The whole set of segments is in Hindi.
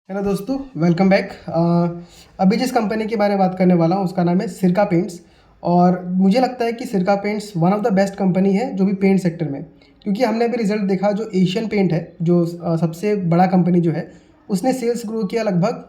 हेलो दोस्तों, वेलकम बैक। अभी जिस कंपनी के बारे में बात करने वाला हूँ उसका नाम है सिरका पेंट्स। और मुझे लगता है कि सिरका paints one of the best company है जो भी पेंट सेक्टर में, क्योंकि हमने अभी रिजल्ट देखा। जो एशियन पेंट है, जो सबसे बड़ा कंपनी जो है, उसने सेल्स ग्रो किया लगभग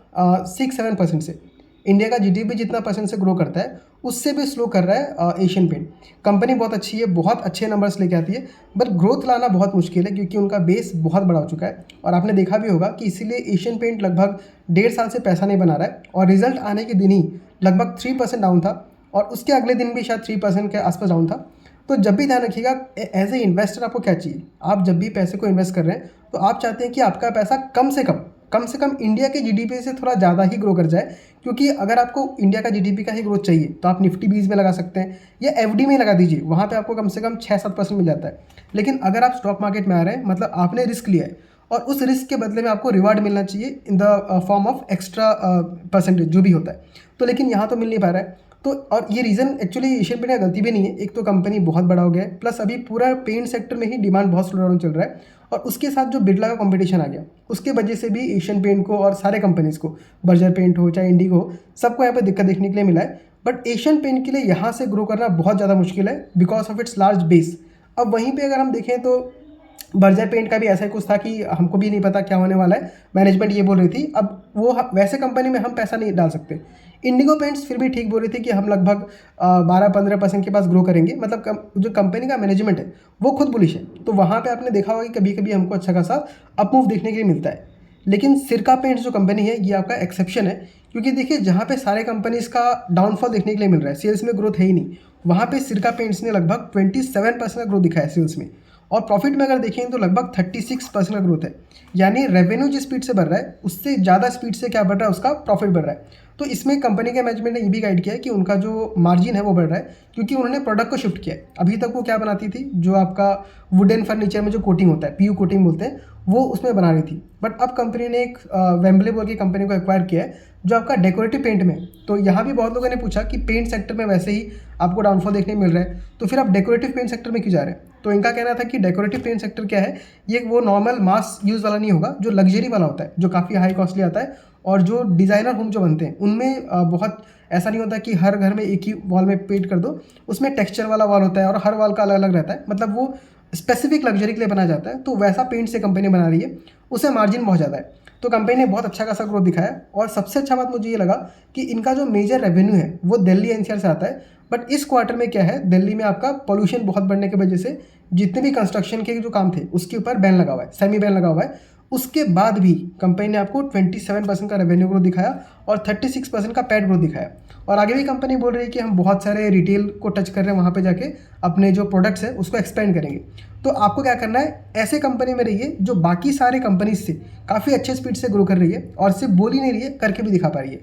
6-7% से। इंडिया का जीडीपी जितना परसेंट से ग्रो करता है उससे भी स्लो कर रहा है एशियन पेंट। कंपनी बहुत अच्छी है, बहुत अच्छे नंबर्स लेके आती है, बट ग्रोथ लाना बहुत मुश्किल है क्योंकि उनका बेस बहुत बड़ा हो चुका है। और आपने देखा भी होगा कि इसीलिए एशियन पेंट लगभग 1.5 साल से पैसा नहीं बना रहा है, और रिजल्ट आने के दिन ही लगभग 3% डाउन था, और उसके अगले दिन भी शायद 3% के आसपास डाउन था। तो जब भी ध्यान रखिएगा, एज ए इन्वेस्टर आपको क्या चाहिए। आप जब भी पैसे को इन्वेस्ट कर रहे हैं तो आप चाहते हैं कि आपका पैसा कम से कम इंडिया के जीडीपी से थोड़ा ज़्यादा ही ग्रो कर जाए। क्योंकि अगर आपको इंडिया का जीडीपी का ही ग्रोथ चाहिए तो आप निफ्टी 20 में लगा सकते हैं, या एफडी में लगा दीजिए, वहाँ पे आपको कम से कम 6-7% मिल जाता है। लेकिन अगर आप स्टॉक मार्केट में आ रहे हैं, मतलब आपने रिस्क लिया है, और उस रिस्क के बदले में आपको रिवार्ड मिलना चाहिए in the form of extra percentage जो भी होता है। तो लेकिन यहाँ तो मिल नहीं पा रहा है। तो और ये रीज़न एक्चुअली एशियन पेंट का गलती भी नहीं है। एक तो कंपनी बहुत बड़ा हो गया है, प्लस अभी पूरा पेंट सेक्टर में ही डिमांड बहुत स्लो डाउन चल रहा है, और उसके साथ जो बिरला का कंपटीशन आ गया उसके वजह से भी एशियन पेंट को और सारे कंपनीज़ को, बर्जर पेंट हो चाहे इंडिगो हो, सबको यहाँ पे दिक्कत देखने के लिए मिला है। बट एशियन पेंट के लिए यहाँ से ग्रो करना बहुत ज़्यादा मुश्किल है because of its large base. अब वहीं पे अगर हम देखें तो बर्जर पेंट का भी ऐसा ही कुछ था कि हमको भी नहीं पता क्या होने वाला है, मैनेजमेंट ये बोल रही थी। अब वो वैसे कंपनी में हम पैसा नहीं डाल सकते। इंडिगो पेंट्स फिर भी ठीक बोल रही थी कि हम लगभग 12-15% के पास ग्रो करेंगे, मतलब जो कंपनी का मैनेजमेंट है वो खुद बुलिश है। तो वहाँ पे आपने देखा होगा कि कभी कभी हमको अच्छा खासा अप मूव देखने के लिए मिलता है। लेकिन सिरका पेंट्स जो कंपनी है ये आपका एक्सेप्शन है, क्योंकि देखिए जहाँ पे सारे कंपनीज का डाउनफॉल देखने के लिए मिल रहा है, सेल्स में ग्रोथ है ही नहीं, वहाँ पे सिरका पेंट्स ने लगभग 27% का ग्रोथ दिखाया है सेल्स में। और प्रॉफिट में अगर देखें तो लगभग 36% का ग्रोथ है। यानी रेवेन्यू जिस स्पीड से बढ़ रहा है उससे ज़्यादा स्पीड से क्या बढ़ रहा है, उसका प्रॉफिट बढ़ रहा है। तो इसमें कंपनी के मैनेजमेंट ने ये भी गाइड किया है कि उनका जो मार्जिन है वो बढ़ रहा है, क्योंकि उन्होंने प्रोडक्ट को शिफ्ट किया है। अभी तक वो क्या बनाती थी, जो आपका वुडन फर्नीचर में जो कोटिंग होता है, पीयू कोटिंग बोलते हैं, वो उसमें बना रही थी। बट अब कंपनी ने एक वेम्बले बोल की कंपनी को एक्वायर किया है जो आपका डेकोरेटिव पेंट में। तो यहाँ भी बहुत लोगों ने पूछा कि पेंट सेक्टर में वैसे ही आपको डाउनफॉल देखने को मिल रहा है, तो फिर आप डेकोरेटिव पेंट सेक्टर में क्यों जा रहे हैं। तो इनका कहना था कि डेकोरेटिव पेंट सेक्टर क्या है, ये वो नॉर्मल मास यूज़ वाला नहीं होगा, जो लग्जरी वाला होता है, जो काफ़ी हाई कॉस्टली आता है। और जो डिज़ाइनर होम जो बनते हैं उनमें बहुत ऐसा नहीं होता कि हर घर में एक ही वॉल में पेंट कर दो। उसमें टेक्सचर वाला वॉल होता है और हर वॉल का अलग अलग रहता है, मतलब वो स्पेसिफिक लग्जरी के लिए बनाया जाता है। तो वैसा पेंट से कंपनी बना रही है, उसे मार्जिन बहुत ज़्यादा है। तो कंपनी ने बहुत अच्छा खासा ग्रोथ दिखाया। और सबसे अच्छा बात मुझे ये लगा कि इनका जो मेजर रेवेन्यू है वो दिल्ली एनसीआर से आता है। बट इस क्वार्टर में क्या है, दिल्ली में आपका पोल्यूशन बहुत बढ़ने की वजह से जितने भी कंस्ट्रक्शन के जो काम थे उसके ऊपर बैन लगा हुआ है, सेमी बैन लगा हुआ है। उसके बाद भी कंपनी ने आपको 27% का रेवेन्यू ग्रोथ दिखाया और 36% का पैट ग्रोथ दिखाया। और आगे भी कंपनी बोल रही है कि हम बहुत सारे रिटेल को टच कर रहे हैं, वहाँ पे जाके अपने जो प्रोडक्ट्स है उसको एक्सपेंड करेंगे। तो आपको क्या करना है, ऐसे कंपनी में रहिए जो बाकी सारे कंपनीज से काफ़ी अच्छे स्पीड से ग्रो कर रही है, और सिर्फ बोल ही नहीं रही है, करके भी दिखा पा रही है।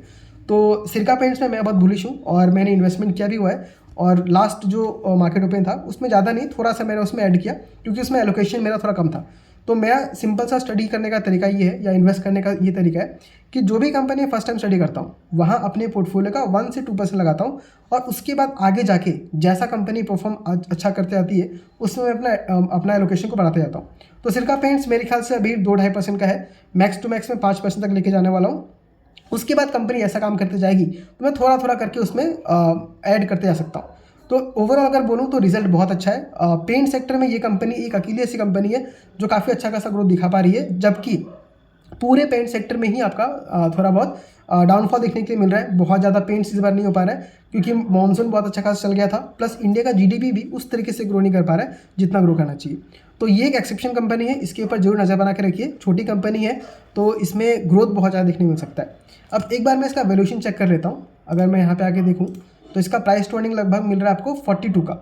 तो सिरका पेंट्स में मैं बहुत बुलिश हूँ, और मैंने इन्वेस्टमेंट किया भी हुआ है। और लास्ट जो मार्केट ओपन था उसमें ज़्यादा नहीं, थोड़ा सा मैंने उसमें ऐड किया, क्योंकि उसमें एलोकेशन मेरा थोड़ा कम था। तो मेरा सिंपल सा स्टडी करने का तरीका ये है, या इन्वेस्ट करने का ये तरीका है, कि जो भी कंपनी फर्स्ट टाइम स्टडी करता हूँ वहाँ अपने पोर्टफोलियो का 1 से 2% लगाता हूँ, और उसके बाद आगे जाके जैसा कंपनी परफॉर्म अच्छा करते आती है उसमें मैं अपना एलोकेशन को बढ़ाते जाता हूँ। तो सिरका पेंट्स मेरे ख्याल से अभी 2-2.5% का है, मैक्स टू मैक्स में 5% तक लेके जाने वाला हूँ। उसके बाद कंपनी ऐसा काम करते जाएगी तो मैं थोड़ा थोड़ा करके उसमें ऐड करते जा सकता हूँ। तो ओवरऑल अगर बोलूँ तो रिजल्ट बहुत अच्छा है। पेंट सेक्टर में ये कंपनी एक अकेली ऐसी कंपनी है जो काफ़ी अच्छा खासा ग्रोथ दिखा पा रही है, जबकि पूरे पेंट सेक्टर में ही आपका थोड़ा बहुत डाउनफॉल देखने के लिए मिल रहा है। बहुत ज़्यादा पेंट्स इस बार नहीं हो पा रहा है क्योंकि मॉनसून बहुत अच्छा खासा चल गया था, प्लस इंडिया का जीडीपी भी उस तरीके से ग्रो नहीं कर पा रहा है जितना ग्रो करना चाहिए। तो ये एक एक्सेप्शन कंपनी है, इसके ऊपर जरूर नज़र बना के रखिए। छोटी कंपनी है तो इसमें ग्रोथ बहुत ज़्यादा देखने को मिल सकता है। अब एक बार मैं इसका वैल्यूएशन चेक कर लेता हूँ। अगर मैं यहाँ पे आके देखूँ तो इसका प्राइस टू अर्निंग लगभग मिल रहा है आपको 42 का।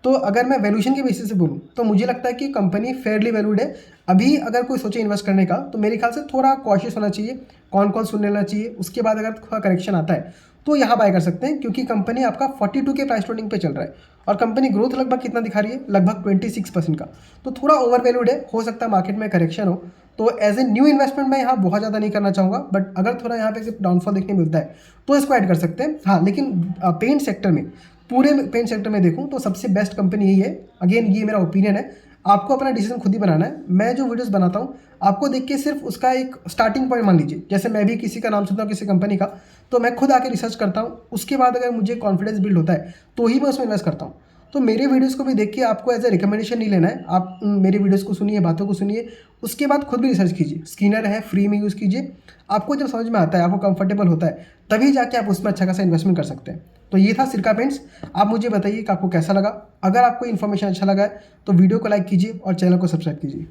तो अगर मैं वैल्यूएशन के बेसिस से बोलूँ तो मुझे लगता है कि कंपनी फेयरली वैल्यूड है। अभी अगर कोई सोचे इन्वेस्ट करने का तो मेरे ख्याल से थोड़ा कॉशियस होना चाहिए, कौन कौन सुन लेना चाहिए, उसके बाद अगर थोड़ा करेक्शन आता है तो यहाँ बाय कर सकते हैं, क्योंकि कंपनी आपका 42 के प्राइस टू पे चल रहा है, और कंपनी ग्रोथ लगभग कितना दिखा रही है, लगभग 26% का। तो थोड़ा ओवर वैल्यूड है, हो सकता है मार्केट में करेक्शन हो। तो एज ए न्यू इन्वेस्टमेंट मैं यहाँ बहुत ज़्यादा नहीं करना चाहूँगा, बट अगर थोड़ा यहाँ पे सिर्फ डाउनफॉल देखने मिलता है तो इसको ऐड कर सकते हैं। हाँ, लेकिन पेंट सेक्टर में, पूरे पेंट सेक्टर में देखूँ तो सबसे बेस्ट कंपनी यही है। अगेन ये मेरा ओपिनियन है, आपको अपना डिसीजन खुद ही बनाना है। मैं जो वीडियोस बनाता हूँ आपको देख के सिर्फ उसका एक स्टार्टिंग पॉइंट मान लीजिए, जैसे मैं भी किसी का नाम सुनता हूँ किसी कंपनी का, तो मैं खुद आके रिसर्च करता हूँ, उसके बाद अगर मुझे कॉन्फिडेंस बिल्ड होता है तो ही मैं उसमें इन्वेस्ट करता हूँ। तो मेरे वीडियोस को भी देख के आपको एज ए रिकमेंडेशन नहीं लेना है, आप मेरे वीडियोस को सुनिए, बातों को सुनिए, उसके बाद खुद भी रिसर्च कीजिए। स्किनर है, फ्री में यूज़ कीजिए, आपको जब समझ में आता है, आपको कंफर्टेबल होता है, तभी जाके आप उसमें अच्छा खासा इन्वेस्टमेंट कर सकते हैं। तो ये था सिरका पेंट्स। आप मुझे बताइए कि आपको कैसा लगा। अगर आपको इन्फॉर्मेशन अच्छा लगा है तो वीडियो को लाइक कीजिए और चैनल को सब्सक्राइब कीजिए।